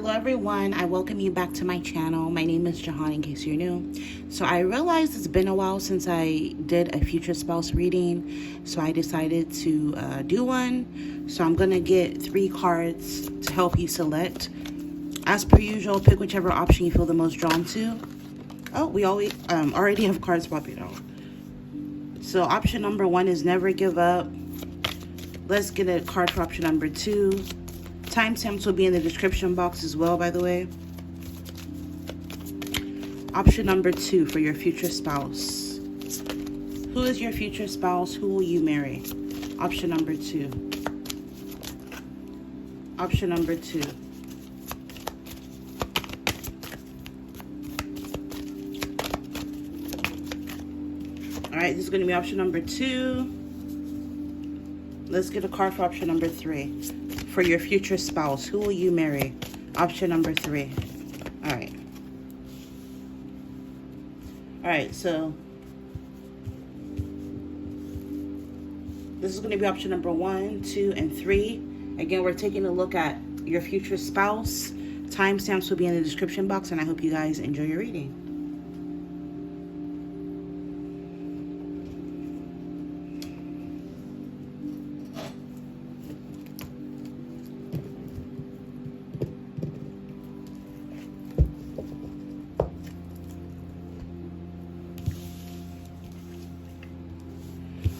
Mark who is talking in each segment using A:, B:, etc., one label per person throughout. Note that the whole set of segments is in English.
A: Hello everyone, I welcome you back to my channel. My name is Jehan in case you're new. So I realized it's been a while since I did a future spouse reading, so I decided to do one. So I'm gonna get 3 cards to help you select. As per usual, pick whichever option you feel the most drawn to. Oh, we already have cards popping out. So option number 1 is never give up. Let's get a card for option number 2. Timestamps will be in the description box as well, by the way. Option number 2 for your future spouse. Who is your future spouse? Who will you marry? Option number 2. Option number 2. Alright, this is going to be option number 2. Let's get a card for option number 3. For your future spouse, who will you marry? Option number 3. Alright, so this is going to be option number 1, 2, and 3. Again, we're taking a look at your future spouse. Timestamps will be in the description box, and I hope you guys enjoy your reading.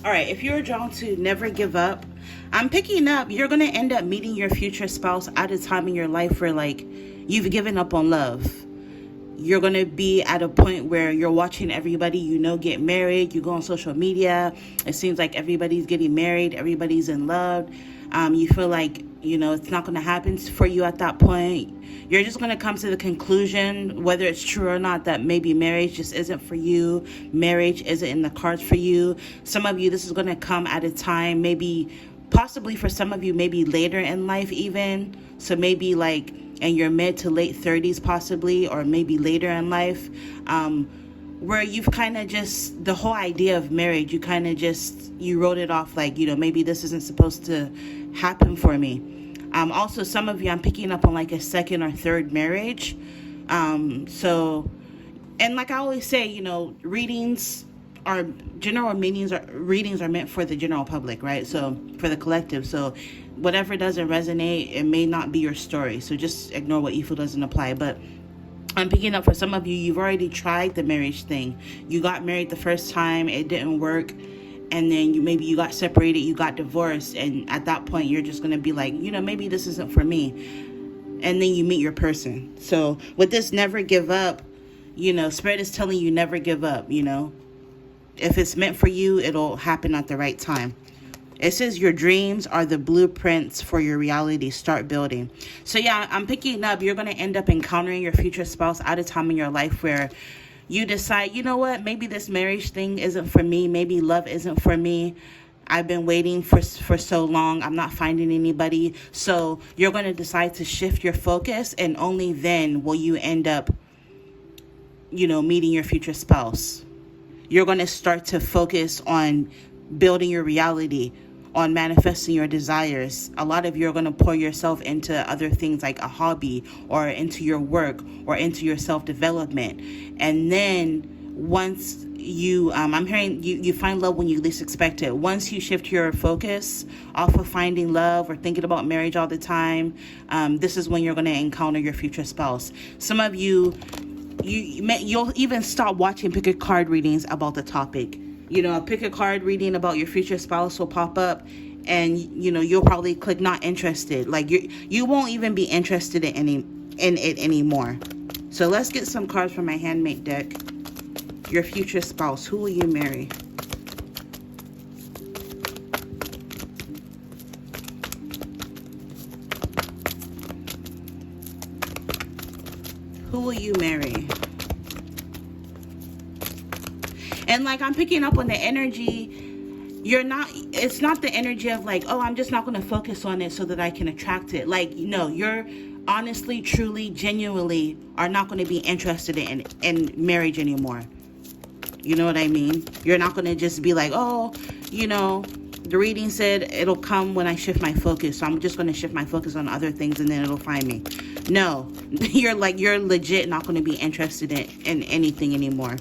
A: All right, if you're drawn to never give up, I'm picking up, you're going to end up meeting your future spouse at a time in your life where, like, you've given up on love. You're going to be at a point where you're watching everybody you know get married. You go on social media. It seems like everybody's getting married. Everybody's in love. You feel like, it's not going to happen for you at that point. You're just going to come to the conclusion, whether it's true or not, that maybe marriage just isn't for you. Marriage isn't in the cards for you. Some of you, this is going to come at a time, possibly for some of you, maybe later in life even. So maybe like in your mid to late 30s possibly, or maybe later in life, where you've kind of just, the whole idea of marriage, you wrote it off like, maybe this isn't supposed to happen for me. Also, some of you, I'm picking up on like a second or third marriage. And like I always say, readings are readings are meant for the general public, right? So for the collective. So whatever doesn't resonate, it may not be your story. So just ignore what you feel doesn't apply. But I'm picking up for some of you, you've already tried the marriage thing. You got married the first time, it didn't work. And then you got separated, you got divorced. And at that point, you're just going to be like, maybe this isn't for me. And then you meet your person. So with this never give up, Spirit is telling you never give up, If it's meant for you, it'll happen at the right time. It says your dreams are the blueprints for your reality. Start building. So yeah, I'm picking up, you're going to end up encountering your future spouse at a time in your life where you decide, you know what, maybe this marriage thing isn't for me. Maybe love isn't for me. I've been waiting for so long. I'm not finding anybody. So you're going to decide to shift your focus, and only then will you end up, meeting your future spouse. You're going to start to focus on building your reality, on manifesting your desires. A lot of you are going to pour yourself into other things like a hobby, or into your work, or into your self-development. And then once you, I'm hearing you find love when you least expect it. Once you shift your focus off of finding love or thinking about marriage all the time, this is when you're going to encounter your future spouse. Some of you'll even stop watching pick a card readings about the topic. A pick a card reading about your future spouse will pop up, and you'll probably click not interested. Like you won't even be interested in it anymore. So let's get some cards from my handmade deck. Your future spouse, who will you marry? Who will you marry? And like I'm picking up on the energy, it's not the energy of like, oh, I'm just not going to focus on it so that I can attract it. Like, no, you're honestly, truly, genuinely are not going to be interested in marriage anymore. You know what I mean? You're not going to just be like, oh, the reading said it'll come when I shift my focus. So I'm just going to shift my focus on other things and then it'll find me. No, you're legit not going to be interested in anything anymore.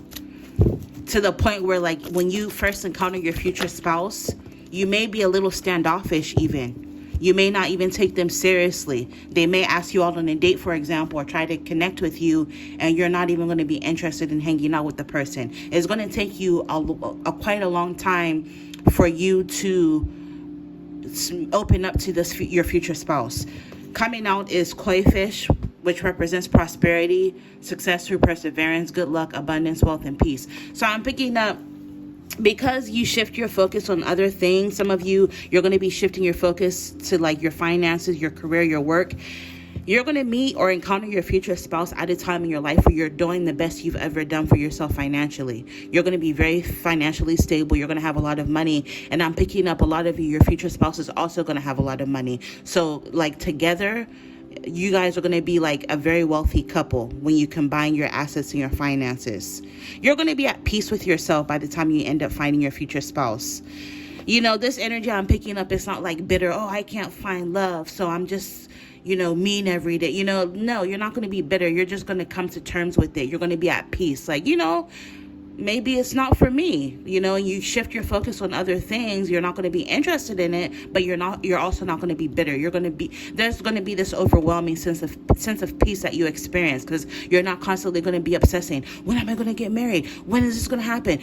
A: To the point where, like, when you first encounter your future spouse, you may be a little standoffish even. You may not even take them seriously. They may ask you out on a date, for example, or try to connect with you, and you're not even going to be interested in hanging out with the person. It's going to take you quite a long time for you to open up to your future spouse. Coming out is koi fish, which represents prosperity, success through perseverance, good luck, abundance, wealth, and peace. So I'm picking up, because you shift your focus on other things. Some of you're going to be shifting your focus to like your finances, your career, your work. You're going to meet or encounter your future spouse at a time in your life where you're doing the best you've ever done for yourself financially. You're going to be very financially stable. You're going to have a lot of money. And I'm picking up, a lot of you, your future spouse is also going to have a lot of money. So like together, you guys are going to be like a very wealthy couple when you combine your assets and your finances. You're going to be at peace with yourself by the time you end up finding your future spouse. You know, this energy I'm picking up, it's not like bitter. Oh, I can't find love, so I'm just, mean every day. No, you're not going to be bitter. You're just going to come to terms with it. You're going to be at peace. Like, maybe it's not for me, and you shift your focus on other things. You're not going to be interested in it, but you're also not going to be bitter. There's going to be this overwhelming sense of peace that you experience, because you're not constantly going to be obsessing. When am I going to get married? When is this going to happen?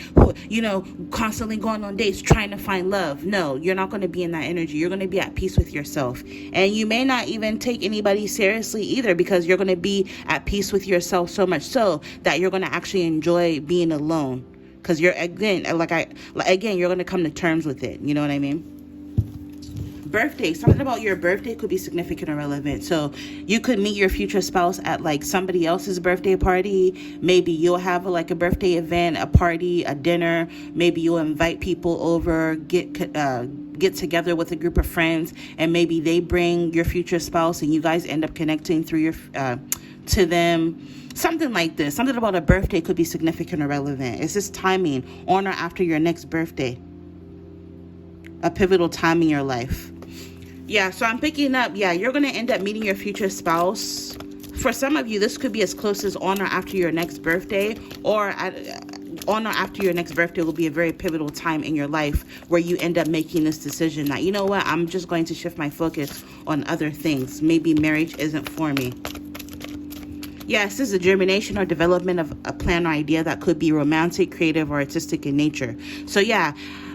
A: Constantly going on dates, trying to find love. No, you're not going to be in that energy. You're going to be at peace with yourself. And you may not even take anybody seriously either, because you're going to be at peace with yourself so much so that you're going to actually enjoy being alone. Because you're you're going to come to terms with it. You know what I mean? Birthday. Something about your birthday could be significant or relevant. So you could meet your future spouse at like somebody else's birthday party. Maybe you'll have a birthday event, a party, a dinner. Maybe you'll invite people over, get together with a group of friends, and maybe they bring your future spouse, and you guys end up connecting through to them. Something like this. Something about a birthday could be significant or relevant. It's this timing on or after your next birthday. A pivotal time in your life. Yeah, so I'm picking up, you're going to end up meeting your future spouse. For some of you, this could be as close as on or after your next birthday, or on or after your next birthday will be a very pivotal time in your life where you end up making this decision that, you know what, I'm just going to shift my focus on other things. Maybe marriage isn't for me. Yes, this is a germination or development of a plan or idea that could be romantic, creative, or artistic in nature. So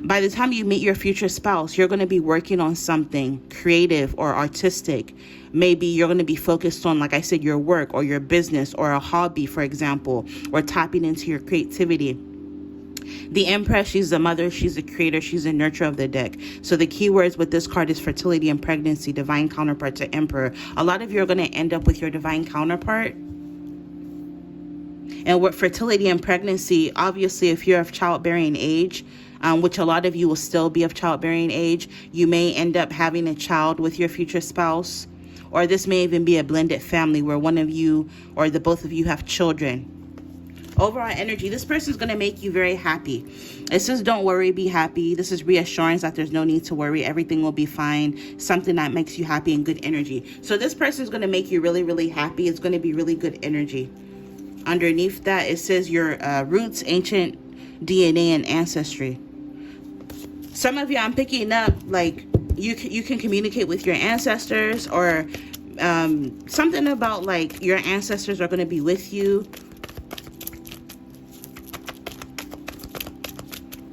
A: by the time you meet your future spouse, you're going to be working on something creative or artistic. Maybe you're going to be focused on, like I said, your work or your business or a hobby, for example, or tapping into your creativity. The Empress, she's the mother, she's the creator, she's the nurturer of the deck. So the keywords with this card is fertility and pregnancy, divine counterpart to Emperor. A lot of you are going to end up with your divine counterpart. And with fertility and pregnancy, obviously, if you're of childbearing age, which a lot of you will still be of childbearing age, you may end up having a child with your future spouse. Or this may even be a blended family where one of you or the both of you have children. Overall energy, this person is going to make you very happy. It says don't worry, be happy. This is reassurance that there's no need to worry. Everything will be fine. Something that makes you happy and good energy. So this person is going to make you really, really happy. It's going to be really good energy. Underneath that, it says your roots, ancient DNA, and ancestry. Some of you, I'm picking up, like, you can communicate with your ancestors, or something about, like, your ancestors are going to be with you.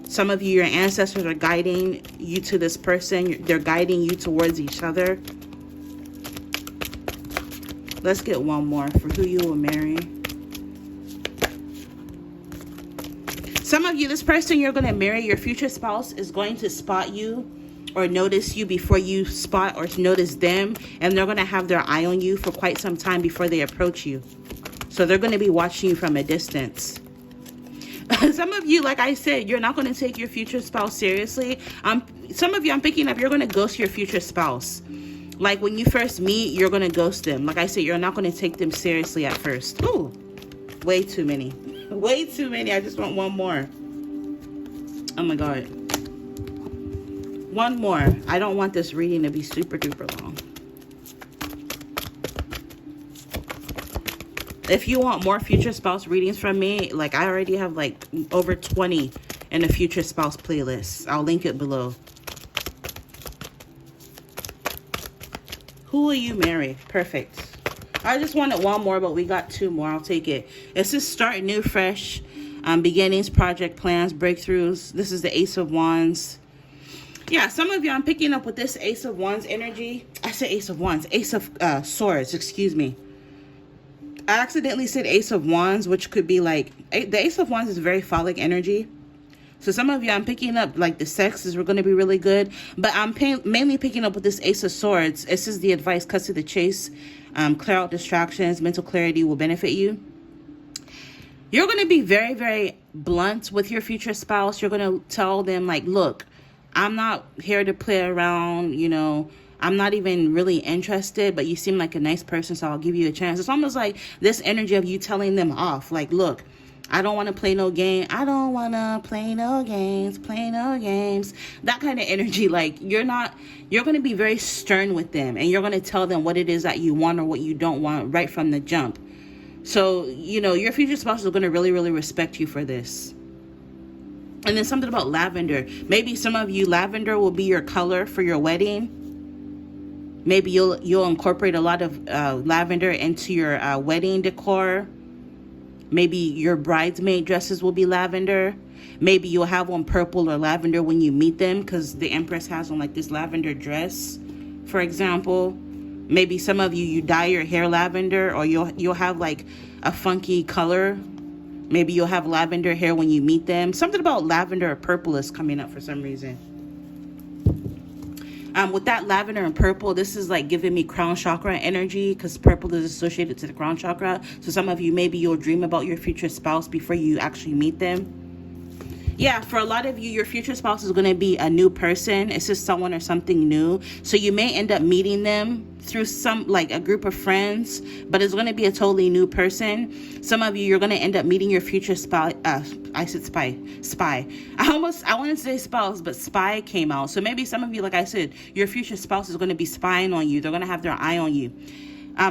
A: Some of you, your ancestors are guiding you to this person. They're guiding you towards each other. Let's get one more for who you will marry. Some of you, this person you're going to marry, your future spouse, is going to spot you or notice you before you spot or notice them. And they're going to have their eye on you for quite some time before they approach you. So they're going to be watching you from a distance. Some of you, like I said, you're not going to take your future spouse seriously. Some of you, I'm picking up, you're going to ghost your future spouse. Like when you first meet, you're going to ghost them. Like I said, you're not going to take them seriously at first. Ooh, way too many. Way too many. I just want one more. Oh my God. One more. I don't want this reading to be super duper long. If you want more future spouse readings from me, like I already have like over 20 in a future spouse playlist. I'll link it below. Who will you marry? Perfect. I just wanted one more, but we got two more. I'll take it. It says start new, fresh, beginnings, project plans, breakthroughs. This is the Ace of Wands. Yeah, some of you, I'm picking up with this Ace of Wands energy. I said Ace of Wands. Ace of Swords, excuse me. I accidentally said Ace of Wands, which could be like, the Ace of Wands is very phallic energy. So some of you, I'm picking up like the sex is going to be really good. But I'm mainly picking up with this Ace of Swords. This is the advice, cut to the chase. Clear out distractions. Mental clarity will benefit you. You're going to be very, very blunt with your future spouse. You're going to tell them like, look, I'm not here to play around, you know. I'm not even really interested, but you seem like a nice person, so I'll give you a chance. It's almost like this energy of you telling them off. Like, look, I don't want to play no game. I don't want to play no games, play no games. That kind of energy. Like, you're going to be very stern with them, and you're going to tell them what it is that you want or what you don't want right from the jump. So, you know, your future spouse is going to really, really respect you for this. And then something about lavender. Maybe some of you, lavender will be your color for your wedding. Maybe you'll incorporate a lot of lavender into your wedding decor. Maybe your bridesmaid dresses will be lavender. Maybe you'll have on purple or lavender when you meet them, because the Empress has on like this lavender dress, for example. Maybe some of you dye your hair lavender, or you'll have like a funky color. Maybe you'll have lavender hair when you meet them. Something about lavender or purple is coming up for some reason. With that lavender and purple, this is like giving me crown chakra energy, because purple is associated to the crown chakra. So some of you, maybe you'll dream about your future spouse before you actually meet them. Yeah, for a lot of you, your future spouse is going to be a new person. It's just someone or something new. So you may end up meeting them through like a group of friends, but it's going to be a totally new person. Some of you, you're going to end up meeting your future spy. I said spy. I wanted to say spouse, but spy came out. So maybe some of you, like I said, your future spouse is going to be spying on you. They're going to have their eye on you.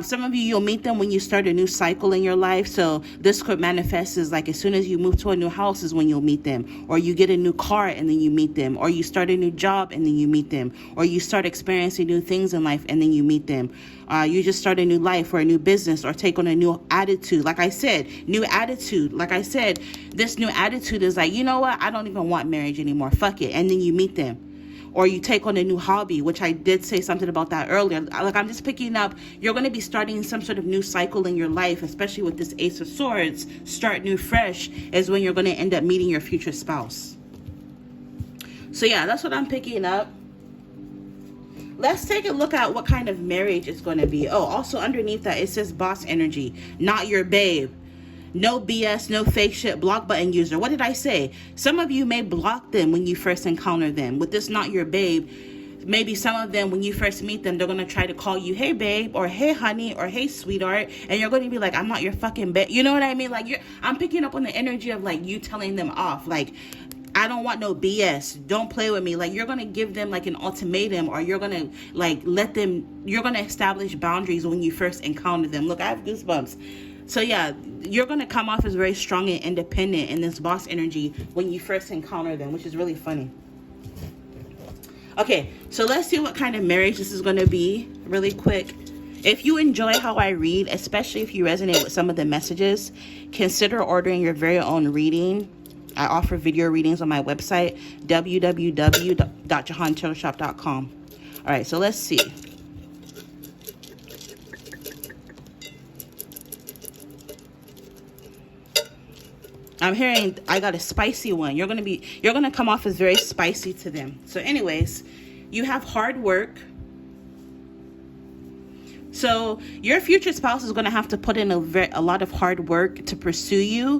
A: Some of you, you'll meet them when you start a new cycle in your life. So this could manifest as like as soon as you move to a new house is when you'll meet them. Or you get a new car and then you meet them. Or you start a new job and then you meet them. Or you start experiencing new things in life and then you meet them. You just start a new life or a new business or take on a new attitude. Like I said, new attitude. Like I said, this new attitude is like, you know what? I don't even want marriage anymore. Fuck it. And then you meet them. Or you take on a new hobby, which I did say something about that earlier. Like, I'm just picking up, you're going to be starting some sort of new cycle in your life, especially with this Ace of Swords. Start new, fresh is when you're going to end up meeting your future spouse. So yeah, that's what I'm picking up. Let's take a look at what kind of marriage it's going to be. Oh, also underneath that, it says boss energy, not your babe. No BS, no fake shit, block button user. What did I say? Some of you may block them when you first encounter them. With this not your babe, maybe some of them, when you first meet them, they're going to try to call you, hey babe, or hey honey, or hey sweetheart. And you're going to be like, I'm not your fucking babe. You know what I mean? Like, I'm picking up on the energy of like you telling them off. Like, I don't want no BS. Don't play with me. Like, you're going to give them like an ultimatum, or you're going to like you're going to establish boundaries when you first encounter them. Look, I have goosebumps. So yeah, you're going to come off as very strong and independent in this boss energy when you first encounter them, which is really funny. Okay, so let's see what kind of marriage this is going to be really quick. If you enjoy how I read, especially if you resonate with some of the messages, consider ordering your very own reading. I offer video readings on my website, www.jehanshop.com. All right, so let's see. I'm hearing I got a spicy one. You're gonna come off as very spicy to them. So anyways, you have hard work. So your future spouse is gonna have to put in a lot of hard work to pursue you,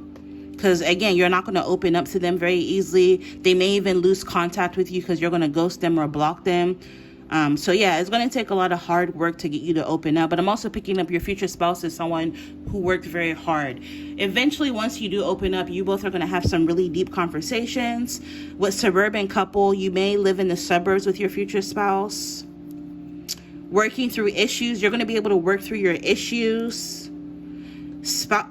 A: because again, you're not gonna open up to them very easily. They may even lose contact with you because you're gonna ghost them or block them. So yeah, it's going to take a lot of hard work to get you to open up. But I'm also picking up your future spouse as someone who worked very hard. Eventually, once you do open up, you both are going to have some really deep conversations. With suburban couple, you may live in the suburbs with your future spouse. Working through issues, you're going to be able to work through your issues.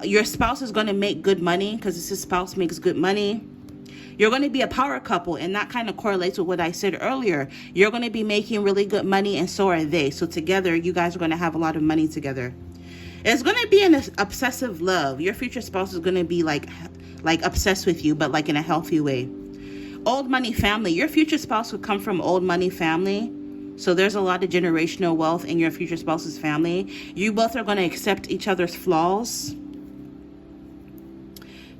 A: Your spouse is going to make good money because this spouse makes good money. You're going to be a power couple, and that kind of correlates with what I said earlier. You're going to be making really good money, and so are they. So together, you guys are going to have a lot of money together. It's going to be an obsessive love. Your future spouse is going to be like obsessed with you, but like in a healthy way. Old money family. Your future spouse would come from old money family. So there's a lot of generational wealth in your future spouse's family. You both are going to accept each other's flaws.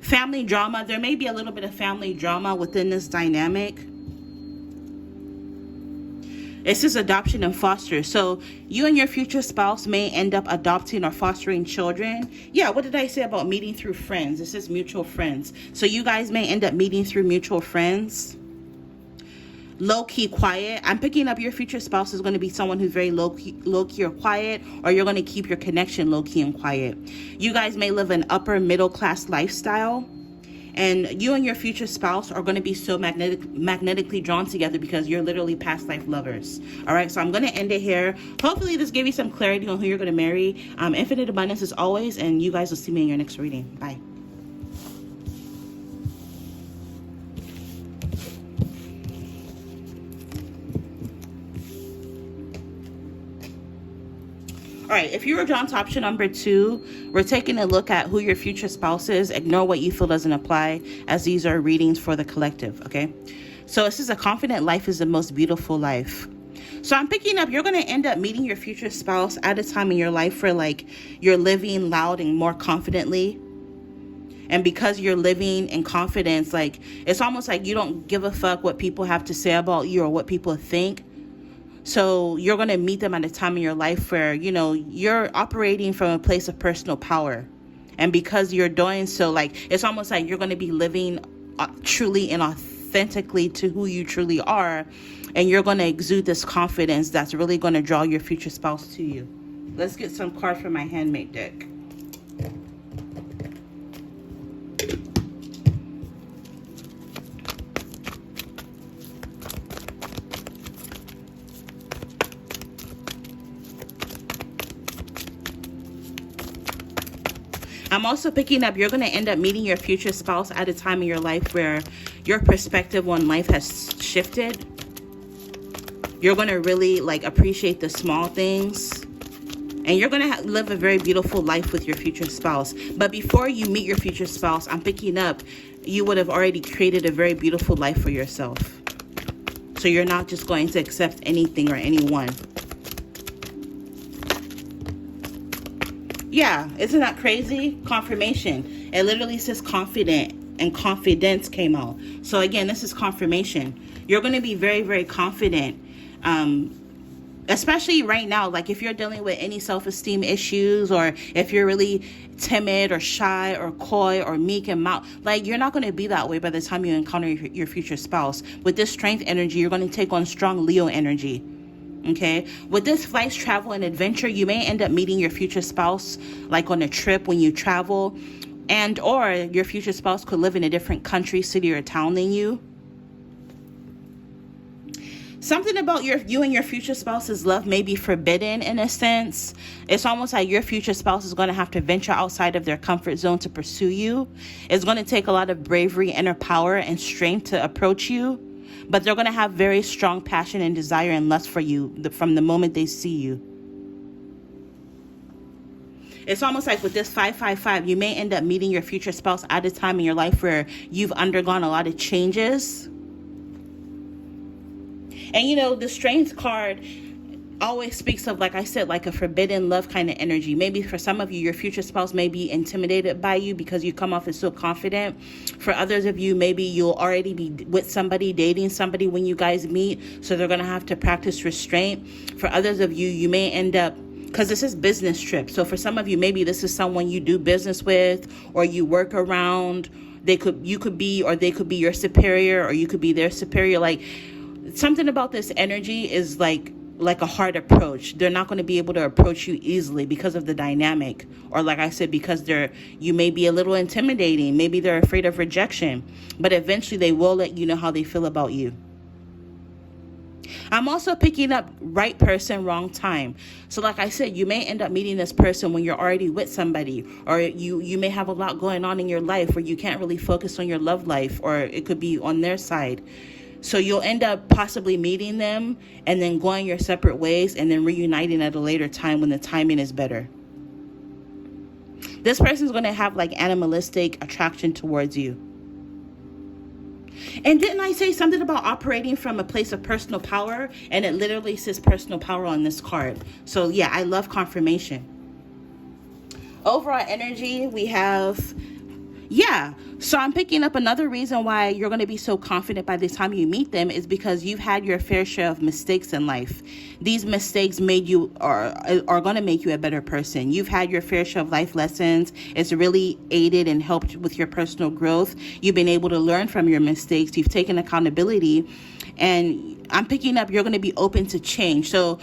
A: Family drama. There may be a little bit of family drama within this dynamic. This is adoption and foster. So you and your future spouse may end up adopting or fostering children. Yeah, what did I say about meeting through friends? This is mutual friends. So you guys may end up meeting through mutual friends. Low-key quiet. I'm picking up your future spouse is going to be someone who's very low-key or quiet, or you're going to keep your connection low-key and quiet. You guys may live an upper middle-class lifestyle, and you and your future spouse are going to be so magnetically drawn together because you're literally past life lovers. All right, so I'm going to end it here. Hopefully this gave you some clarity on who you're going to marry. Infinite abundance as always, and you guys will see me in your next reading. Bye. All right, if you were drawn to option number 2, we're taking a look at who your future spouse is. Ignore what you feel doesn't apply, as these are readings for the collective, okay? So this is a confident life is the most beautiful life. So I'm picking up, you're going to end up meeting your future spouse at a time in your life where, like, you're living loud and more confidently. And because you're living in confidence, like, it's almost like you don't give a fuck what people have to say about you or what people think. So you're going to meet them at a time in your life where, you know, you're operating from a place of personal power. And because you're doing so, like, it's almost like you're going to be living truly and authentically to who you truly are. And you're going to exude this confidence that's really going to draw your future spouse to you. Let's get some cards from my handmade deck. I'm also picking up, you're going to end up meeting your future spouse at a time in your life where your perspective on life has shifted. You're going to really, like, appreciate the small things. And you're going to live a very beautiful life with your future spouse. But before you meet your future spouse, I'm picking up, you would have already created a very beautiful life for yourself. So you're not just going to accept anything or anyone. Yeah, isn't that crazy? Confirmation. It literally says confident, and confidence came out. So again, this is confirmation. You're going to be very, very confident. Especially right now, like if you're dealing with any self-esteem issues, or if you're really timid or shy or coy or meek and mild, like you're not going to be that way by the time you encounter your future spouse. With this strength energy, you're going to take on strong Leo energy. Okay, with this flights, travel, and adventure, you may end up meeting your future spouse like on a trip when you travel, and or your future spouse could live in a different country, city, or town than you. Something about you and your future spouse's love may be forbidden in a sense. It's almost like your future spouse is going to have to venture outside of their comfort zone to pursue you. It's going to take a lot of bravery, inner power, and strength to approach you. But they're going to have very strong passion and desire and lust for you from the moment they see you. It's almost like with this 555, you may end up meeting your future spouse at a time in your life where you've undergone a lot of changes. And, you know, the strength card always speaks of, like I said, like a forbidden love kind of energy. Maybe for some of you, your future spouse may be intimidated by you because you come off as so confident. For others of you, maybe you'll already be with somebody, dating somebody when you guys meet, so they're going to have to practice restraint. For others of you, you may end up, because this is business trip. So for some of you, maybe this is someone you do business with or you work around. You could be, or they could be your superior, or you could be their superior. Like, something about this energy is like a hard approach. They're not going to be able to approach you easily because of the dynamic, or like I said, because you may be a little intimidating. Maybe they're afraid of rejection, but eventually they will let you know how they feel about you. I'm also picking up right person, wrong time. So like I said, you may end up meeting this person when you're already with somebody, or you may have a lot going on in your life where you can't really focus on your love life, or it could be on their side. So you'll end up possibly meeting them and then going your separate ways and then reuniting at a later time when the timing is better. This person's going to have like animalistic attraction towards you. And didn't I say something about operating from a place of personal power? And it literally says personal power on this card. So yeah, I love confirmation. Overall energy, we have, so I'm picking up another reason why you're going to be so confident by the time you meet them is because you've had your fair share of mistakes in life. These mistakes made you, or are going to make you a better person. You've had your fair share of life lessons. It's really aided and helped with your personal growth. You've been able to learn from your mistakes. You've taken accountability. And I'm picking up you're going to be open to change. So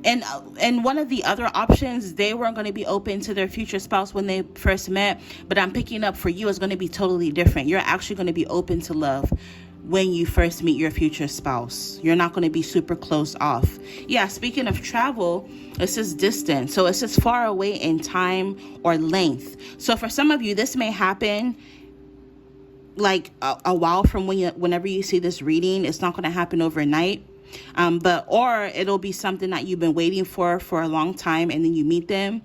A: and one of the other options, they weren't going to be open to their future spouse when they first met, but I'm picking up for you is going to be totally different. You're actually going to be open to love when you first meet your future spouse. You're not going to be super close off. Yeah, speaking of travel, it says distance. So it says far away in time or length. So for some of you, this may happen like a while from whenever you see this reading. It's not going to happen overnight. Or it'll be something that you've been waiting for a long time, and then you meet them.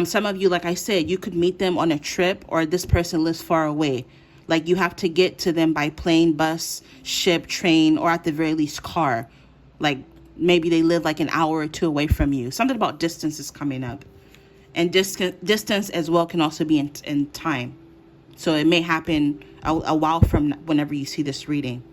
A: Some of you, like I said, you could meet them on a trip, or this person lives far away. Like you have to get to them by plane, bus, ship, train, or at the very least car. Like maybe they live like an hour or two away from you. Something about distance is coming up. And distance as well can also be in time. So it may happen a while from whenever you see this reading.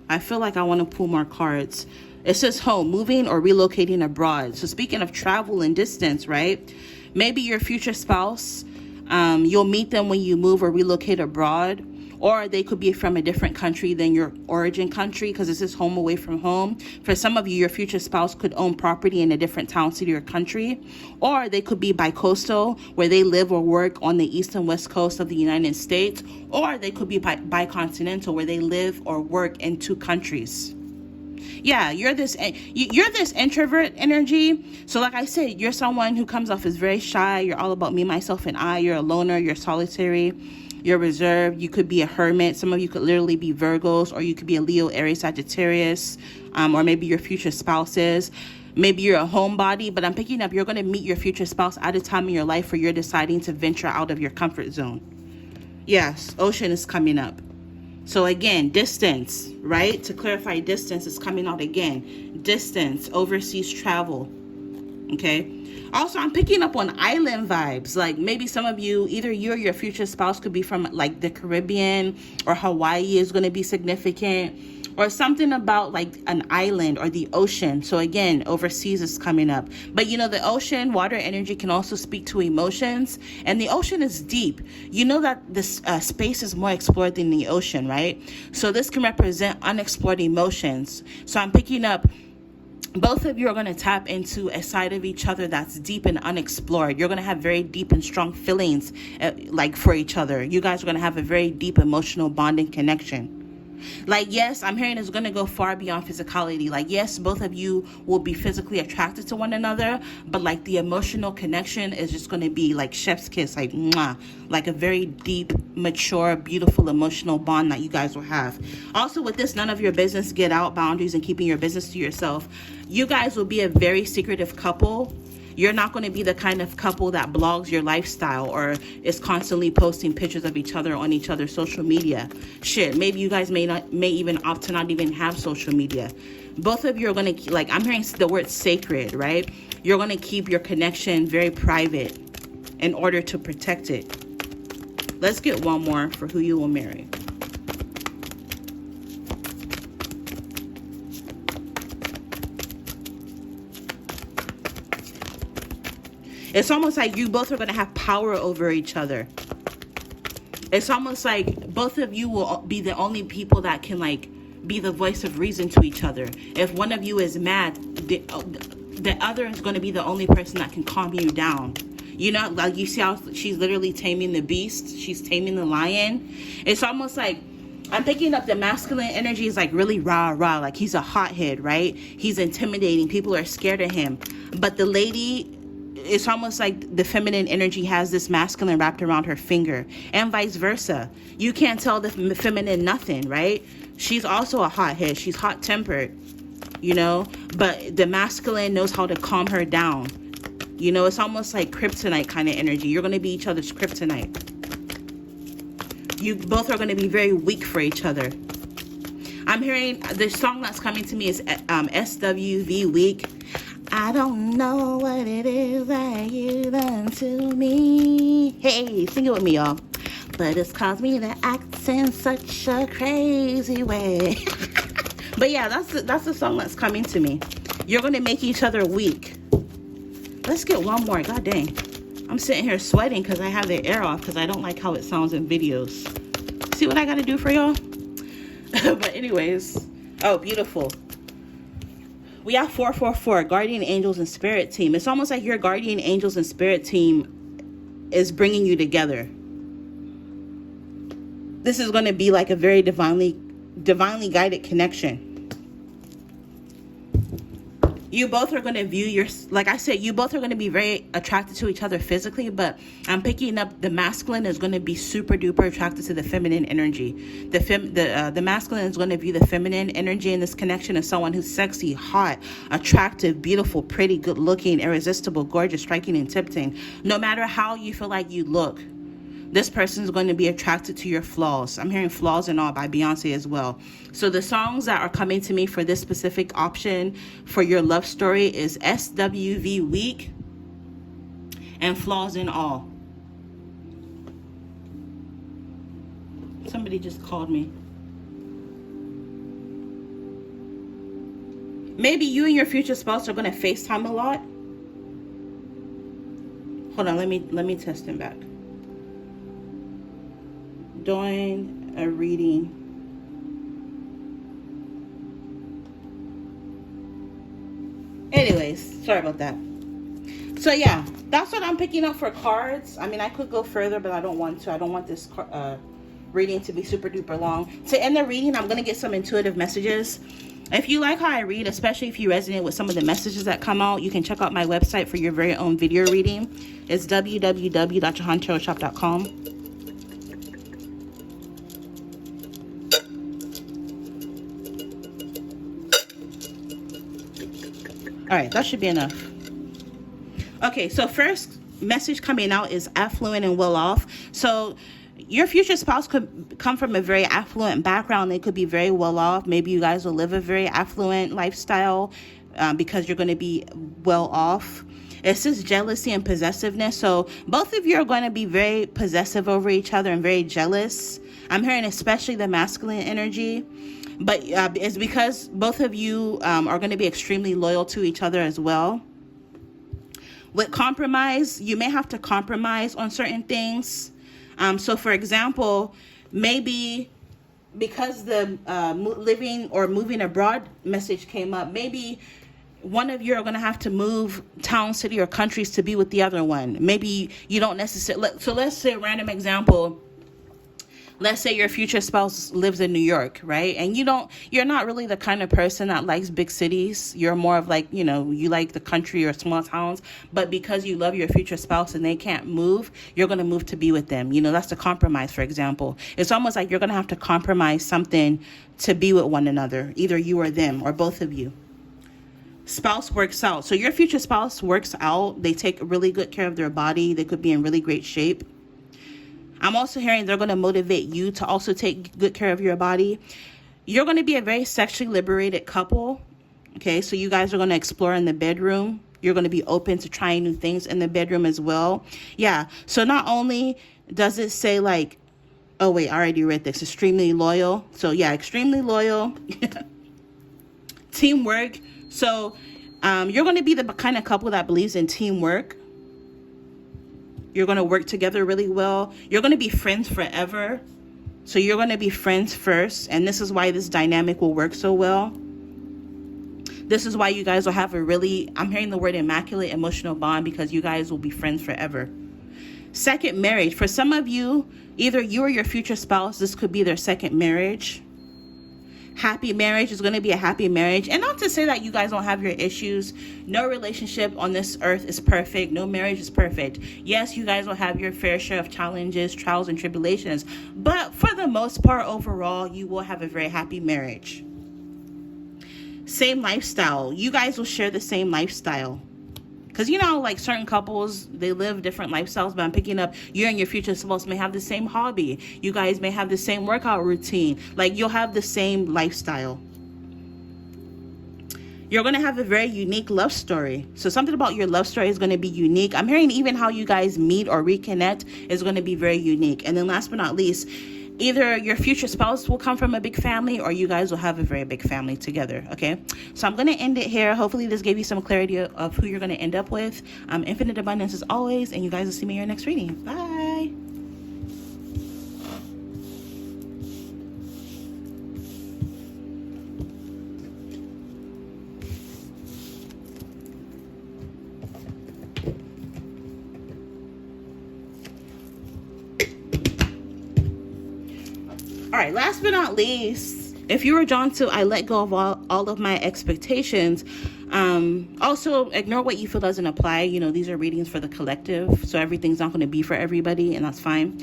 A: I feel like I want to pull more cards. It says home, moving or relocating abroad. So speaking of travel and distance, right? Maybe your future spouse, you'll meet them when you move or relocate abroad. Or they could be from a different country than your origin country, because this is home away from home. For some of you, your future spouse could own property in a different town, city, or country. Or they could be bicoastal, where they live or work on the east and west coast of the United States. Or they could be bicontinental, where they live or work in two countries. Yeah, you're this introvert energy. So like I said, you're someone who comes off as very shy. You're all about me, myself, and I. You're a loner. You're solitary. You're reserved. You could be a hermit. Some of you could literally be Virgos, or you could be a Leo, Aries, Sagittarius, or maybe your future spouses. Maybe you're a homebody, but I'm picking up you're going to meet your future spouse at a time in your life where you're deciding to venture out of your comfort zone. Yes, ocean is coming up. So again, distance, right? To clarify, distance is coming out again. Distance, overseas travel. Okay. Also, I'm picking up on island vibes. Like maybe some of you, either you or your future spouse could be from like the Caribbean, or Hawaii is going to be significant, or something about like an island or the ocean. So again, overseas is coming up. But you know, the ocean, water energy can also speak to emotions, and the ocean is deep. You know that this space is more explored than the ocean, right? So this can represent unexplored emotions. So I'm picking up both of you are going to tap into a side of each other that's deep and unexplored. You're going to have very deep and strong feelings like for each other. You guys are going to have a very deep emotional bonding connection. Like, yes, I'm hearing it's going to go far beyond physicality. Like, yes, both of you will be physically attracted to one another, but like the emotional connection is just going to be like chef's kiss, like mwah, like a very deep, mature, beautiful emotional bond that you guys will have. Also with this, none of your business, get out boundaries and keeping your business to yourself. You guys will be a very secretive couple. You're not going to be the kind of couple that blogs your lifestyle or is constantly posting pictures of each other on each other's social media. Shit, maybe you guys may even opt to not even have social media. Both of you are going to, like, I'm hearing the word sacred, right? You're going to keep your connection very private in order to protect it. Let's get one more for who you will marry. It's almost like you both are going to have power over each other. It's almost like both of you will be the only people that can like be the voice of reason to each other. If one of you is mad, the other is going to be the only person that can calm you down. You know, like you see how she's literally taming the beast. She's taming the lion. It's almost like I'm picking up the masculine energy is like really rah, like he's a hothead, right? He's intimidating. People are scared of him. But the lady, it's almost like the feminine energy has this masculine wrapped around her finger, and vice versa. You can't tell the feminine nothing, right? She's also a hothead. She's hot-tempered, you know, but the masculine knows how to calm her down. You know, it's almost like kryptonite kind of energy. You're going to be each other's kryptonite. You both are going to be very weak for each other. I'm hearing the song that's coming to me is SWV Weak. I don't know what it is that you done to me. Hey, sing it with me, y'all. But it's caused me to act in such a crazy way. But yeah, that's the song that's coming to me. You're going to make each other weak. Let's get one more. God dang. I'm sitting here sweating because I have the air off because I don't like how it sounds in videos. See what I got to do for y'all? But anyways. Oh, beautiful. We have 444, Guardian Angels and Spirit Team. It's almost like your Guardian Angels and Spirit Team is bringing you together. This is going to be like a very divinely guided connection. You both are going to view like I said, you both are going to be very attracted to each other physically, but I'm picking up the masculine is going to be super duper attracted to the feminine energy. The masculine is going to view the feminine energy in this connection as someone who's sexy, hot, attractive, beautiful, pretty, good looking, irresistible, gorgeous, striking, and tempting. No matter how you feel like you look, this person is going to be attracted to your flaws. I'm hearing Flaws and All by Beyonce as well. So the songs that are coming to me for this specific option for your love story is SWV Weak and Flaws and All. Somebody just called me. Maybe you and your future spouse are going to FaceTime a lot. Hold on, let me test him back. Doing a reading. Anyways, sorry about that. So yeah, that's what I'm picking up for cards. I mean, I could go further, but I don't want to. I don't want this reading to be super duper long. To end the reading, I'm going to get some intuitive messages. If you like how I read, especially if you resonate with some of the messages that come out, you can check out my website for your very own video reading. It's www.jehantarotshop.com. All right, that should be enough. Okay, so first message coming out is affluent and well off. So your future spouse could come from a very affluent background. They could be very well off. Maybe you guys will live a very affluent lifestyle because you're going to be well off. It's just jealousy and possessiveness. So both of you are going to be very possessive over each other and very jealous. I'm hearing especially the masculine energy. But it's because both of you are going to be extremely loyal to each other as well. With compromise, you may have to compromise on certain things. So, for example, maybe because the living or moving abroad message came up, maybe one of you are going to have to move town, city, or countries to be with the other one. Maybe you don't necessarily. So let's say a random example. Let's say your future spouse lives in New York, right? And you're not really the kind of person that likes big cities. You're more of like, you like the country or small towns. But because you love your future spouse and they can't move, you're going to move to be with them. That's the compromise, for example. It's almost like you're going to have to compromise something to be with one another, either you or them or both of you. Spouse works out. So your future spouse works out. They take really good care of their body. They could be in really great shape. I'm also hearing they're going to motivate you to also take good care of your body. You're going to be a very sexually liberated couple. Okay, so you guys are going to explore in the bedroom. You're going to be open to trying new things in the bedroom as well. Yeah, so not only does it say like, oh wait, I already read this, extremely loyal. So yeah, extremely loyal. Teamwork. So you're going to be the kind of couple that believes in teamwork. You're going to work together really well. You're going to be friends forever. So you're going to be friends first. And this is why this dynamic will work so well. This is why you guys will have I'm hearing the word immaculate emotional bond, because you guys will be friends forever. Second marriage. For some of you, either you or your future spouse, this could be their second marriage. Happy marriage is going to be a happy marriage. And not to say that you guys don't have your issues. No relationship on this earth is perfect. No marriage is perfect. Yes, you guys will have your fair share of challenges, trials, and tribulations. But for the most part, overall, you will have a very happy marriage. Same lifestyle. You guys will share the same lifestyle. Because, like certain couples, they live different lifestyles, but I'm picking up you and your future spouse may have the same hobby. You guys may have the same workout routine. Like, you'll have the same lifestyle. You're going to have a very unique love story. So something about your love story is going to be unique. I'm hearing even how you guys meet or reconnect is going to be very unique. And then last but not least, either your future spouse will come from a big family or you guys will have a very big family together, okay? So I'm going to end it here. Hopefully this gave you some clarity of who you're going to end up with. Infinite abundance as always, and you guys will see me in your next reading. Bye. All right, last but not least, if you were drawn to I let go of all of my expectations, also ignore what you feel doesn't apply. These are readings for the collective, so everything's not going to be for everybody, and that's fine.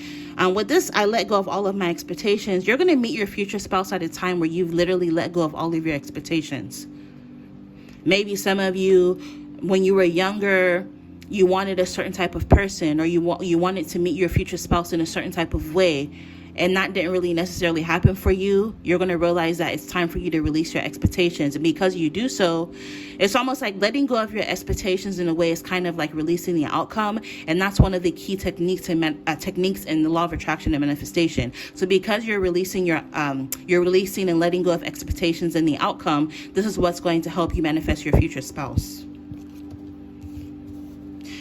A: With this, I let go of all of my expectations. You're going to meet your future spouse at a time where you've literally let go of all of your expectations. Maybe some of you, when you were younger, you wanted a certain type of person, or you wanted to meet your future spouse in a certain type of way, and that didn't really necessarily happen for you. You're going to realize that it's time for you to release your expectations. And because you do so, it's almost like letting go of your expectations in a way is kind of like releasing the outcome. And that's one of the key techniques in the law of attraction and manifestation. So because you're releasing and letting go of expectations and the outcome, this is what's going to help you manifest your future spouse.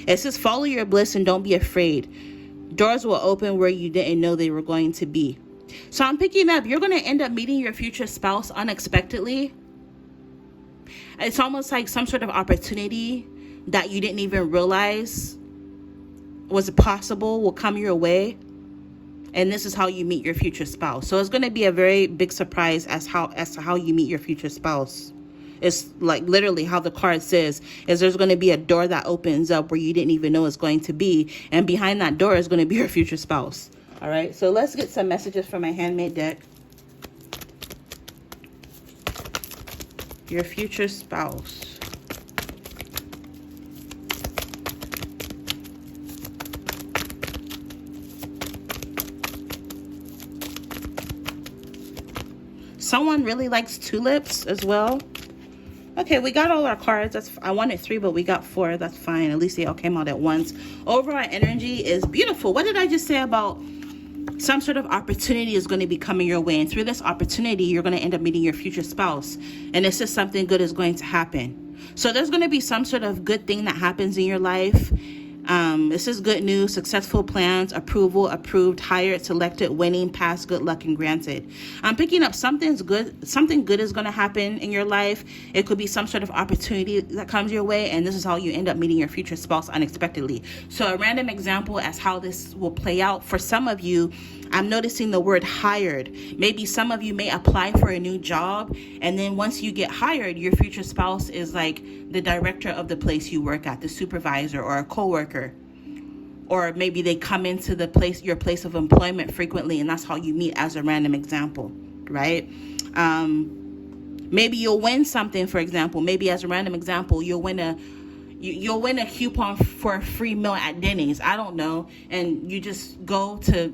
A: It says, follow your bliss and don't be afraid. Doors will open where you didn't know they were going to be. So I'm picking up, you're going to end up meeting your future spouse unexpectedly. It's almost like some sort of opportunity that you didn't even realize was possible will come your way. And this is how you meet your future spouse. So it's going to be a very big surprise as to how you meet your future spouse. It's like literally how the card says is there's going to be a door that opens up where you didn't even know it's going to be. And behind that door is going to be your future spouse. All right. So let's get some messages from my handmade deck. Your future spouse. Someone really likes tulips as well. Okay, we got all our cards. I wanted 3, but we got 4. That's fine. At least they all came out at once. Overall energy is beautiful. What did I just say about some sort of opportunity is going to be coming your way? And through this opportunity, you're going to end up meeting your future spouse. And it's just something good is going to happen. So there's going to be some sort of good thing that happens in your life. This is good news, successful plans, approval, approved, hired, selected, winning, passed, good luck, and granted. I'm picking up something good is going to happen in your life. It could be some sort of opportunity that comes your way, and this is how you end up meeting your future spouse unexpectedly. So a random example as how this will play out. For some of you, I'm noticing the word hired. Maybe some of you may apply for a new job, and then once you get hired, your future spouse is like the director of the place you work at, the supervisor or a coworker. Or maybe they come into your place of employment frequently, and that's how you meet, as a random example, right? Maybe you'll win something, for example. Maybe as a random example, you'll win a coupon for a free meal at Denny's. I don't know. And you just go to,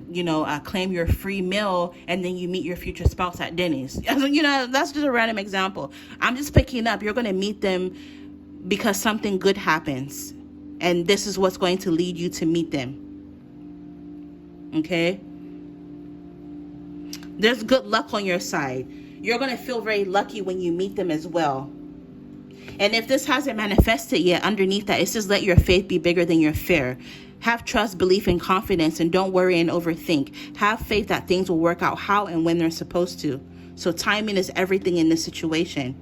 A: claim your free meal, and then you meet your future spouse at Denny's. That's just a random example. I'm just picking up. You're going to meet them because something good happens. And this is what's going to lead you to meet them. Okay? There's good luck on your side. You're going to feel very lucky when you meet them as well. And if this hasn't manifested yet, underneath that, it says, let your faith be bigger than your fear. Have trust, belief, and confidence, and don't worry and overthink. Have faith that things will work out how and when they're supposed to. So timing is everything in this situation.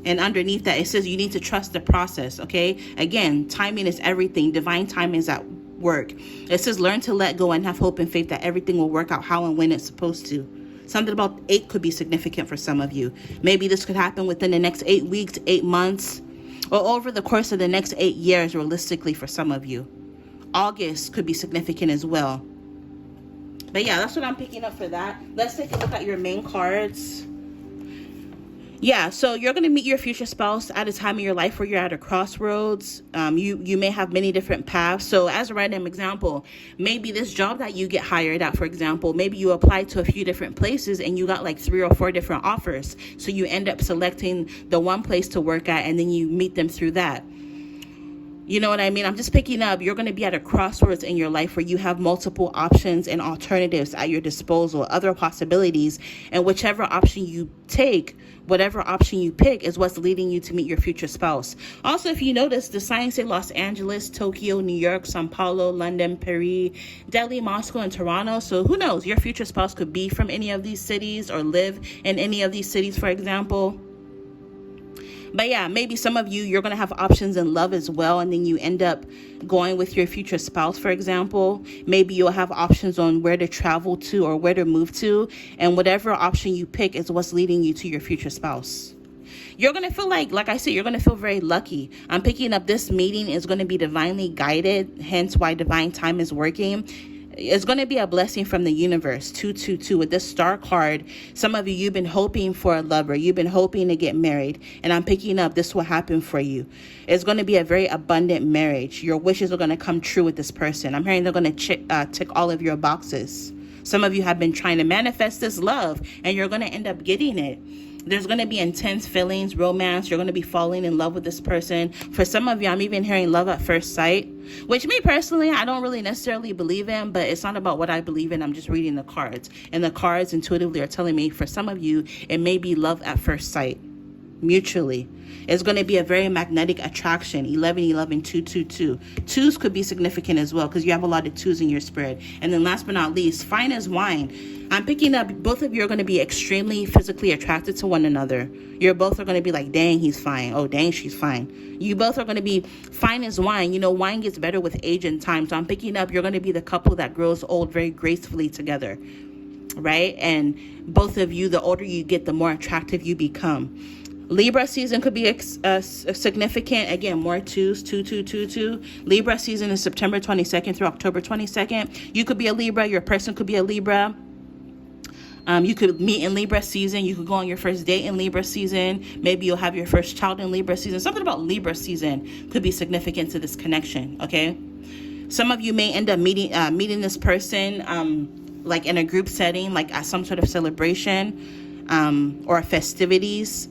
A: And underneath that, it says you need to trust the process, okay? Again, timing is everything. Divine timing is at work. It says learn to let go and have hope and faith that everything will work out how and when it's supposed to. Something about 8 could be significant for some of you. Maybe this could happen within the next 8 weeks, 8 months, or over the course of the next 8 years, realistically, for some of you. August could be significant as well. But yeah, that's what I'm picking up for that. Let's take a look at your main cards. Yeah, so you're going to meet your future spouse at a time in your life where you're at a crossroads. You may have many different paths. So as a random example, maybe this job that you get hired at, for example, maybe you apply to a few different places and you got like 3 or 4 different offers. So you end up selecting the one place to work at and then you meet them through that. You know what I mean? I'm just picking up, you're going to be at a crossroads in your life where you have multiple options and alternatives at your disposal, other possibilities, and whichever option you take, whatever option you pick is what's leading you to meet your future spouse. Also, if you notice, the signs say Los Angeles, Tokyo, New York, Sao Paulo, London, Paris, Delhi, Moscow, and Toronto. So who knows? Your future spouse could be from any of these cities or live in any of these cities, for example. But yeah, maybe some of you, you're going to have options in love as well. And then you end up going with your future spouse, for example. Maybe you'll have options on where to travel to or where to move to. And whatever option you pick is what's leading you to your future spouse. You're going to feel like I said, you're going to feel very lucky. I'm picking up this meeting is going to be divinely guided, hence why divine time is working. It's going to be a blessing from the universe. 222 with this star card. Some of you, you've been hoping for a lover. You've been hoping to get married. And I'm picking up this will happen for you. It's going to be a very abundant marriage. Your wishes are going to come true with this person. I'm hearing they're going to tick all of your boxes. Some of you have been trying to manifest this love and you're going to end up getting it. There's going to be intense feelings, romance. You're going to be falling in love with this person. For some of you, I'm even hearing love at first sight, which me personally, I don't really necessarily believe in, but it's not about what I believe in. I'm just reading the cards. And the cards intuitively are telling me for some of you, it may be love at first sight, mutually. It's going to be a very magnetic attraction. 11, 11, 2, 2, 2. Twos could be significant as well because you have a lot of twos in your spirit. And then last but not least, fine as wine. I'm picking up both of you are going to be extremely physically attracted to one another. You're both are going to be like, dang, he's fine. Oh, dang, she's fine. You both are going to be fine as wine. You know, wine gets better with age and time. So I'm picking up you're going to be the couple that grows old very gracefully together. Right? And both of you, the older you get, the more attractive you become. Libra season could be significant. Again, more twos, 2, 2, 2, 2. Libra season is September 22nd through October 22nd. You could be a Libra. Your person could be a Libra. You could meet in Libra season. You could go on your first date in Libra season. Maybe you'll have your first child in Libra season. Something about Libra season could be significant to this connection, okay? Some of you may end up meeting this person like in a group setting, like at some sort of celebration or festivities.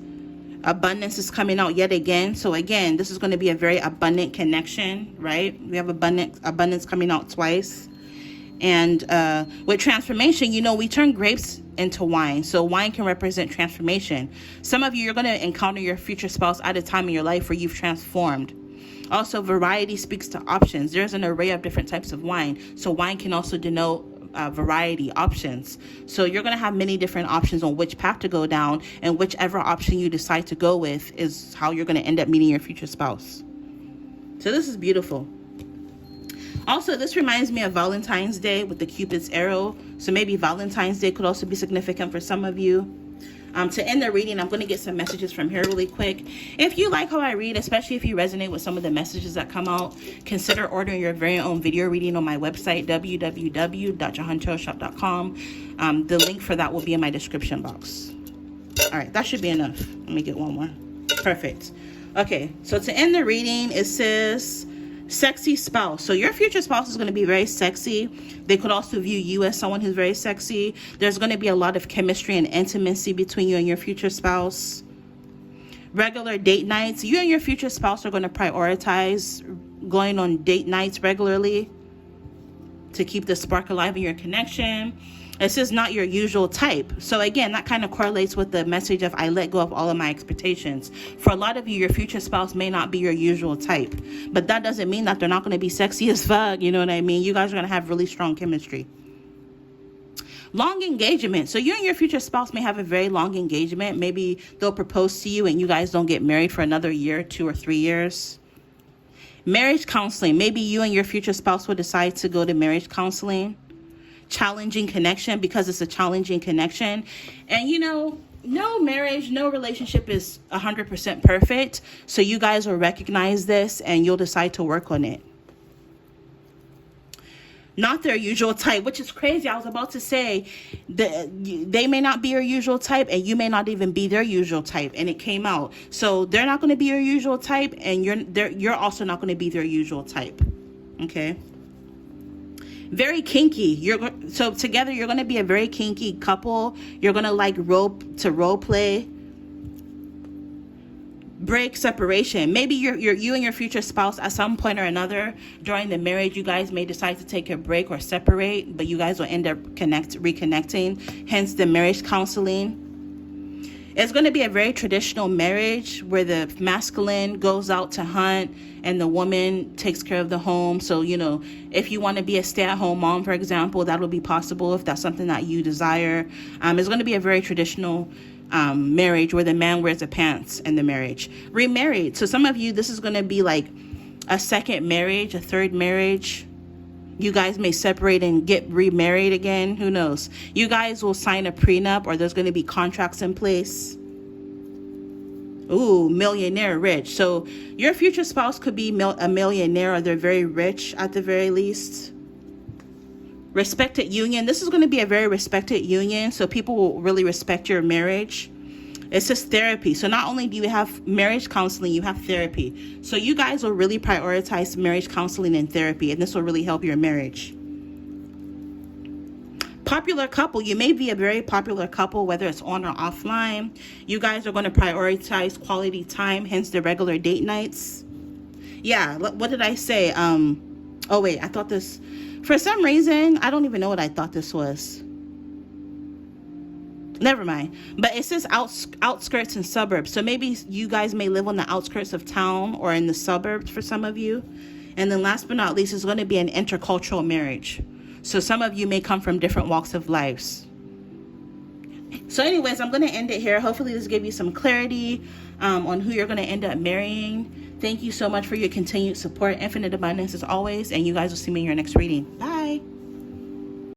A: Abundance is coming out yet again. So again, this is going to be a very abundant connection, right? We have abundance coming out twice. And with transformation, you know, we turn grapes into wine. So wine can represent transformation. Some of you, you're going to encounter your future spouse at a time in your life where you've transformed. Also, variety speaks to options. There's an array of different types of wine. So wine can also denote variety, options. So you're going to have many different options on which path to go down, and whichever option you decide to go with is how you're going to end up meeting your future spouse. So this is beautiful. Also, this reminds me of Valentine's Day with the Cupid's arrow. So maybe Valentine's Day could also be significant for some of you. To end the reading, I'm going to get some messages from here really quick. If you like how I read, especially if you resonate with some of the messages that come out, consider ordering your very own video reading on my website, www.jehantarotshop.com. The link for that will be in my description box. All right, that should be enough. Let me get one more. Perfect. Okay, so to end the reading, it says sexy spouse. So your future spouse is going to be very sexy. They could also view you as someone who's very sexy. There's going to be a lot of chemistry and intimacy between you and your future spouse. Regular date nights. You and your future spouse are going to prioritize going on date nights regularly to keep the spark alive in your connection. This is not your usual type. So again, that kind of correlates with the message of I let go of all of my expectations. For a lot of you, your future spouse may not be your usual type, but that doesn't mean that they're not going to be sexy as fuck. You know what I mean? You guys are going to have really strong chemistry. Long engagement. So you and your future spouse may have a very long engagement. Maybe they'll propose to you and you guys don't get married for another year, 2 or 3 years. Marriage counseling. Maybe you and your future spouse will decide to go to marriage counseling. Challenging connection, because it's a challenging connection. And no marriage, no relationship is 100% perfect. So you guys will recognize this and you'll decide to work on it. Not their usual type, which is crazy. I was about to say that they may not be your usual type and you may not even be their usual type, and it came out. So they're not going to be your usual type, and you're also not going to be their usual type. Okay. Very kinky. So together you're going to be a very kinky couple. You're going to like role play. Break, separation. Maybe you and your future spouse at some point or another during the marriage, you guys may decide to take a break or separate, but you guys will end up reconnecting. Hence the marriage counseling. It's going to be a very traditional marriage where the masculine goes out to hunt and the woman takes care of the home. So, if you want to be a stay-at-home mom, for example, that will be possible if that's something that you desire. It's going to be a very traditional marriage where the man wears the pants in the marriage. Remarried. So some of you, this is going to be like a second marriage, a third marriage. You guys may separate and get remarried again. Who knows? You guys will sign a prenup, or there's going to be contracts in place. Ooh, millionaire rich. So your future spouse could be a millionaire, or they're very rich at the very least. Respected union. This is going to be a very respected union. So people will really respect your marriage. It's just therapy. So not only do you have marriage counseling, you have therapy. So you guys will really prioritize marriage counseling and therapy, and this will really help your marriage. Popular couple. You may be a very popular couple, whether it's on or offline. You guys are going to prioritize quality time, hence the regular date nights. Yeah, what did I say? Oh wait, I thought this, for some reason, I don't even know what I thought this was. Never mind. But it says outskirts and suburbs. So maybe you guys may live on the outskirts of town or in the suburbs for some of you. And then last but not least, it's going to be an intercultural marriage. So some of you may come from different walks of lives. So anyways, I'm going to end it here. Hopefully this gave you some clarity on who you're going to end up marrying. Thank you so much for your continued support. Infinite abundance as always. And you guys will see me in your next reading. Bye.